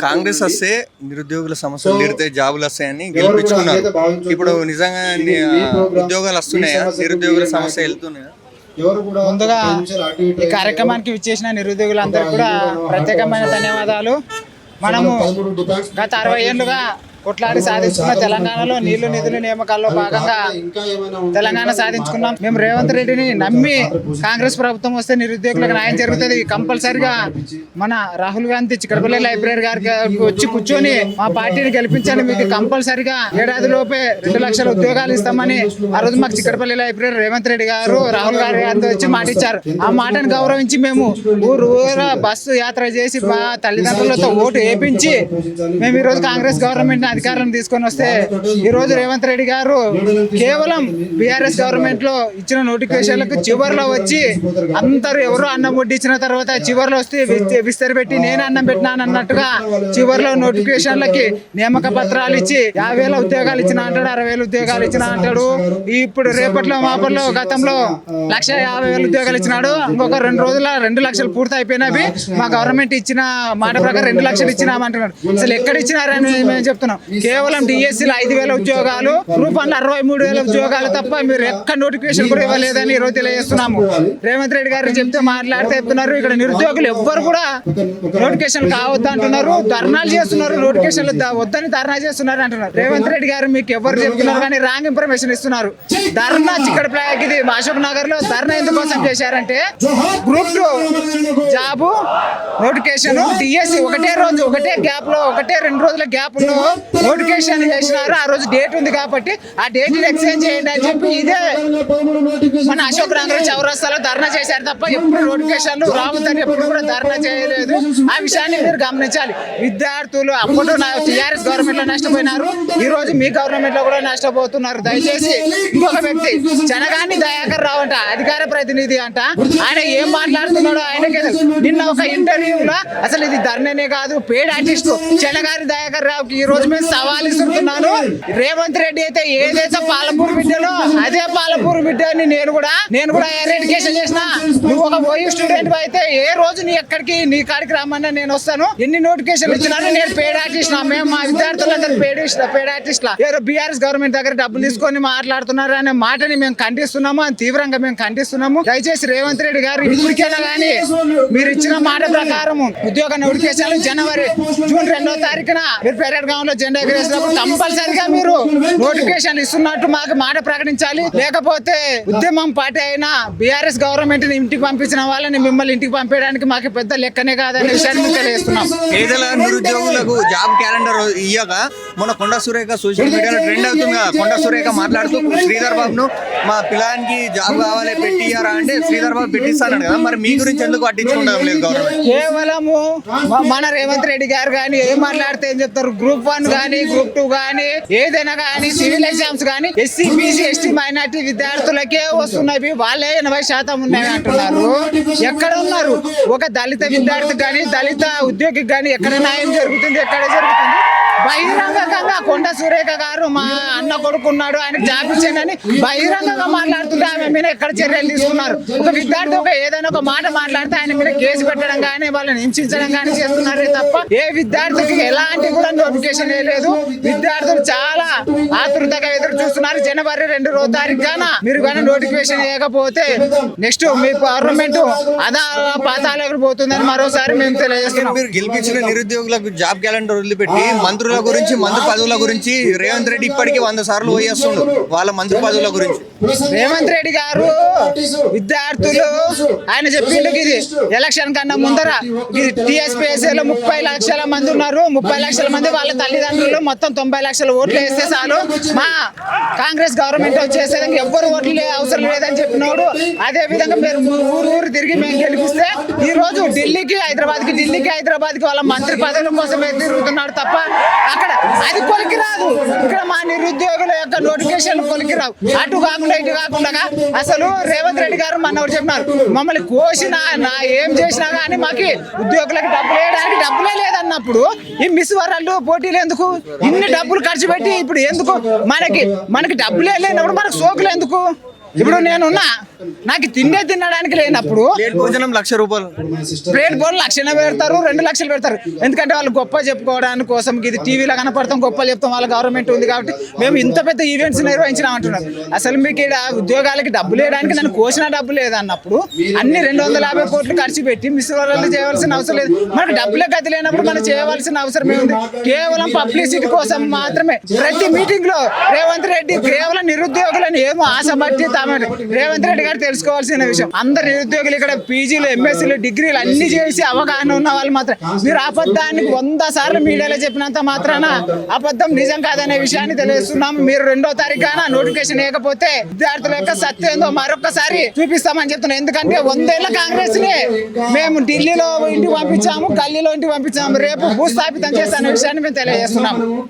కాంగ్రెస్ వస్తే నిరుద్యోగుల సమస్యలు తీరితే జాబులు వస్తాయని గెలిపించుకున్నారు. ఇప్పుడు నిజంగా ఉద్యోగాలు వస్తున్నాయా? నిరుద్యోగుల సమస్య వెళ్తున్నాయా? ముందుగా ఈ కార్యక్రమానికి విచ్చేసిన నిరుద్యోగులందరూ కూడా ప్రత్యేకమైన ధన్యవాదాలు. మనము గత 60 ఏళ్లుగా కొట్లాడి సాధించుకున్న తెలంగాణలో నీళ్లు నిధులు నియామకాల్లో భాగంగా తెలంగాణ సాధించుకున్నాం. మేము రేవంత్ రెడ్డిని నమ్మి కాంగ్రెస్ ప్రభుత్వం వస్తే నిరుద్యోగులకు న్యాయం జరుగుతుంది, కంపల్సరిగా మన రాహుల్ గాంధీ చిక్కడపల్లి లైబ్రరీ గారికి వచ్చి కూర్చొని మా పార్టీని గెలిపించండి, మీకు కంపల్సరిగా ఏడాది లోపే 2 లక్షల ఉద్యోగాలు ఇస్తామని ఆ రోజు మాకు చిక్కడపల్లి లైబ్రరీ రేవంత్ రెడ్డి గారు రాహుల్ గారి గారితో వచ్చి మాట ఇచ్చారు. ఆ మాటను గౌరవించి మేము ఊరు బస్సు యాత్ర చేసి మా తల్లిదండ్రులతో ఓటు వేయించి మేము ఈరోజు కాంగ్రెస్ గవర్నమెంట్ అధికారం తీసుకొని వస్తే ఈ రోజు రేవంత్ రెడ్డి గారు కేవలం బీఆర్ఎస్ గవర్నమెంట్ లో ఇచ్చిన నోటిఫికేషన్లకు చివరిలో వచ్చి అందరూ ఎవరో అన్నం వడ్డించిన తర్వాత చివరిలో వస్తే విస్తరి పెట్టి నేను అన్నం పెట్టినాను అన్నట్టుగా చివరిలో నోటిఫికేషన్లకి నియామక పత్రాలు ఇచ్చి 50,000 ఉద్యోగాలు ఇచ్చిన అంటాడు, 60,000 ఉద్యోగాలు ఇచ్చిన అంటాడు. ఇప్పుడు రేపట్లో మాపల్లో గతంలో 1,50,000 ఉద్యోగాలు ఇచ్చినాడు. ఇంకొక 2 రోజుల 2 లక్షలు పూర్తి అయిపోయినవి. మా గవర్నమెంట్ ఇచ్చిన మాట ప్రకారం 2 లక్షలు ఇచ్చినామంటున్నాడు. అసలు ఎక్కడ ఇచ్చినారని మేము చెప్తున్నాం. కేవలం డిఎస్సీలో 5,000 ఉద్యోగాలు, గ్రూప్ 1 63,000 ఉద్యోగాలు తప్ప మీరు ఎక్కడ నోటిఫికేషన్ కూడా ఇవ్వలేదని ఈరోజు తెలియజేస్తున్నాము. రేవంత్ రెడ్డి గారు మాట్లాడితే చెప్తున్నారు, ఇక్కడ నిరుద్యోగులు ఎవ్వరు కూడా నోటిఫికేషన్ కావద్దు అంటున్నారు, ధర్నాలు చేస్తున్నారు, నోటిఫికేషన్లు వద్దని ధర్నా చేస్తున్నారు అంటున్నారు. రేవంత్ రెడ్డి గారు మీకు ఎవరు చెప్తున్నారు కానీ రాంగ్ ఇన్ఫర్మేషన్ ఇస్తున్నారు. ధర్నా ఇది అశోక్ నగర్ లో ధర్నా ఎందుకోసం చేశారంటే గ్రూప్ 2 జాబు నోటిఫికేషన్ డిఎస్సీ ఒకటే రోజు ఒకటే గ్యాప్ లో 2 రోజుల గ్యాప్ లో నోటిఫికేషన్ చేసినారు. ఆ రోజు డేట్ ఉంది కాబట్టి ఆ డేట్ ఎక్స్చేంజ్ చేయండి అని చెప్పి ఇదే మన అశోక్ నగర్ చౌరస్తాలో ధర్నా చేశారు తప్ప ఎప్పుడు నోటిఫికేషన్లు రావద్దని ఎప్పుడు కూడా ధర్నా చేయలేదు. ఆ విషయాన్ని మీరు గమనించాలి. విద్యార్థులు అప్పుడు టీఆర్ఎస్ గవర్నమెంట్ లో నష్టపోయినారు, ఈ రోజు మీ గవర్నమెంట్ లో కూడా నష్టపోతున్నారు. దయచేసి ఇంకొక వ్యక్తి జనగాని దయాకర్ రావు అంట, అధికార ప్రతినిధి అంట, ఆయన ఏం మాట్లాడుతున్నాడో ఆయనకే నిన్న ఒక ఇంటర్వ్యూలో అసలు ఇది ధర్నానే కాదు పేడ్ ఆర్టిస్ట్ జనగాని దయాకర్ రావుకి ఈ రోజు మేము సవాల్ ఇస్తున్నాను. రేవంత్ రెడ్డి అయితే ఏదైతే పాలపూర్ బిడ్డలో అదే పాలపూర్ బిడ్డని నేను కూడా హైయర్ ఎడ్యుకేషన్ చేసిన. నువ్వు ఒక ఓయూ స్టూడెంట్ అయితే ఏ రోజు నీ కాడికి రమ్మన్నా నేను వస్తాను. ఎన్ని నోటిఫికేషన్లు ఇచ్చినాను. నేను పేడ్ ఆర్టిస్ట్, మేము మా విద్యార్థులందరూ పేడ్ ఆర్టిస్ట్ బీఆర్ఎస్ గవర్నమెంట్ దగ్గర డబ్బులు తీసుకొని మాట్లాడుతున్నారు అనే మాటని మేము ఖండిస్తున్నాము, అని తీవ్రంగా మేము ఖండిస్తున్నాము. దయచేసి రేవంత్ రెడ్డి గారు ఇప్పటికైనా కానీ మీరు ఇచ్చిన మాట ప్రకారం ఉద్యోగ నోటిఫికేషన్లు జూన్ 2వ తారీఖున మీరు పెరేడ్ గ్రౌండ్ లో జెండా ఎగరేసినప్పుడు కంపల్సరిగా మీరు నోటిఫికేషన్ ఇస్తున్నట్టు మాకు మాట ప్రకటించాలి. లేకపోతే ఉద్యమం పార్టీ అయినా బీఆర్ఎస్ గవర్నమెంట్ ని ఇంటికి పంపించిన వాళ్ళని మిమ్మల్ని ఇంటికి పంపించడానికి మాకు పెద్ద లెక్కనే కాదనే విషయాన్ని తెలియజేస్తున్నాం. పేదల నిరుద్యోగులకు జాబ్ క్యాలెండర్ ఇయ్యక మొన్న కొండా సురేఖ సోషల్ మీడియాలో ట్రెండ్ అవుతుంది కదా. కొండా సురేఖ మాట్లాడుతూ శ్రీధర్ బాబును మా పిల్లానికి జాబ్ కావాలి పెట్టియారా అంటే శ్రీధర్ బాబు పెట్టిస్తాను కదా. మరి మీ గురించి ఎందుకు పట్టించుకుంటాం లేదు గవర్నమెంట్? కేవలము మన రేవంత్ రెడ్డి గారు కానీ ఏం మాట్లాడితే ఏం చెప్తారు, గ్రూప్ 1 కానీ గ్రూప్ 2 కానీ ఏదైనా కానీ సివిల్ ఎగ్జామ్స్ కానీ ఎస్సీ బీసీ ఎస్టీ మైనార్టీ విద్యార్థులకే వస్తున్నవి, వాళ్ళే 80% ఉన్నాయి అంటున్నారు. ఎక్కడ ఉన్నారు? ఒక దళిత విద్యార్థి కానీ దళిత ఉద్యోగికి కానీ ఎక్కడ న్యాయం జరుగుతుంది? ఎక్కడ జరుగుతుంది? బహిరంగంగా కొండ సురేఖ గారు మా అన్న కొడుకున్నాడు ఆయనకు జాబ్ ఇచ్చానని బహిరంగంగా మాట్లాడుతుంటే ఆమె మీద ఎక్కడ చర్యలు తీసుకున్నారు? ఒక విద్యార్థి ఏదైనా ఒక మాట మాట్లాడితే ఆయన మీద కేసు పెట్టడం కానీ వాళ్ళని హింసించడం కానీ చేస్తున్నారే తప్ప ఏ విద్యార్థికి ఎలాంటి కూడా నోటిఫికేషన్ లేదు. విద్యార్థులు చాలా ఆతృతగా ఎదురు చూస్తున్నారు. జనవరి 2వ తారీఖున మీరు కానీ నోటిఫికేషన్ ఇవ్వకపోతే నెక్స్ట్ మీ గవర్నమెంట్ అదా పాతాలకు పోతుందని మరోసారి మేము తెలియజేస్తున్నాం. మీరు గెలిపించిన నిరుద్యోగులకు జాబ్ క్యాలెండర్ వదిలిపెట్టి మంత్రుల గురించి మంత్రి పదవుల గురించి రేవంత్ రెడ్డి ఇప్పటికీ 100 సార్లు పోయేస్తుండు వాళ్ళ మంత్రి పదవుల గురించి. రేవంత్ రెడ్డి గారు విద్యార్థులు ఆయన చెప్పిండు ఇది ఎలక్షన్ కన్నా ముందర టీఎస్పీఎస్సీలో 30 లక్షల మంది ఉన్నారు, 30 లక్షల మంది వాళ్ళ తల్లిదండ్రులు మొత్తం 90 లక్షల ఓట్లు వేస్తే చాలు మా కాంగ్రెస్ గవర్నమెంట్ వచ్చేసేదానికి ఎవ్వరు ఓట్లు అవసరం లేదని చెప్పినాడు. అదే విధంగా మీరు ఊరు తిరిగి మేము గెలిపిస్తే ఈ రోజు ఢిల్లీకి హైదరాబాద్కి వాళ్ళ మంత్రి పదవుల కోసమే తిరుగుతున్నాడు తప్ప అక్కడ అది కొలికి రాదు. ఇక్కడ మా నిరుద్యోగుల యొక్క నోటిఫికేషన్ కొలికి రావు. అటు కాకుండా ఇటు కాకుండా అసలు రేవంత్ రెడ్డి గారు మన చెప్పినారు, మమ్మల్ని కోసినా ఏం చేసినా కానీ మాకు ఉద్యోగులకు డబ్బులు వేయడానికి డబ్బులే లేదన్నప్పుడు ఈ మిస్ వరల్డ్ పోటీలు ఎందుకు? ఇన్ని డబ్బులు ఖర్చు పెట్టి ఇప్పుడు ఎందుకు? మనకి డబ్బులే లేనప్పుడు మనకు సోకులు ఎందుకు? ఇప్పుడు నేనున్నా, నాకు తినడానికి లేనప్పుడు ప్లేట్ భోజనం 1,00,000 రూపాయలు. ప్లేట్ బోర్డు 1,00,000 పెడతారు, 2 లక్షలు పెడతారు. ఎందుకంటే వాళ్ళు గొప్ప చెప్పుకోవడానికి కోసం ఇది టీవీలో కనపడతాం, గొప్ప చెప్తాం, వాళ్ళ గవర్నమెంట్ ఉంది కాబట్టి మేము ఇంత పెద్ద ఈవెంట్స్ నిర్వహించినాం అంటున్నారు. అసలు మీకు ఇక్కడ ఉద్యోగాలకి డబ్బులు వేయడానికి నన్ను కోసిన డబ్బు లేదన్నప్పుడు అన్ని 250 కోట్లు ఖర్చు పెట్టి మిస్సోరాలు చేయవలసిన అవసరం లేదు. మనకు డబ్బులే గతి లేనప్పుడు మనం చేయవలసిన అవసరం ఏముంది? కేవలం పబ్లిసిటీ కోసం మాత్రమే ప్రతి మీటింగ్ లో రేవంత్ రెడ్డి కేవలం నిరుద్యోగులను ఏమో ఆశపట్టి రేవంత్ రెడ్డి గారు తెలుసుకోవాల్సిన విషయం, అందరు నిరుద్యోగులు ఇక్కడ పీజీలు, ఎంఎస్సీలు, డిగ్రీలు అన్ని చేసి అవగాహన ఉన్న వాళ్ళు మాత్రం మీరు అబద్ధానికి 100 సార్లు మీడియాలో చెప్పినంత మాత్రాన అబద్ధం నిజం కాదనే విషయాన్ని తెలియజేస్తున్నాము. మీరు 2వ తారీఖున నోటిఫికేషన్ వేయకపోతే విద్యార్థుల యొక్క సత్యంతో మరొకసారి చూపిస్తామని చెప్తున్నాం. ఎందుకంటే 100 ఏళ్ల కాంగ్రెస్ ని మేము ఢిల్లీలో ఇంటికి పంపించాము, గల్లీలో ఇంటికి పంపించాము, రేపు భూస్థాపితం చేస్తానే విషయాన్ని మేము తెలియజేస్తున్నాము.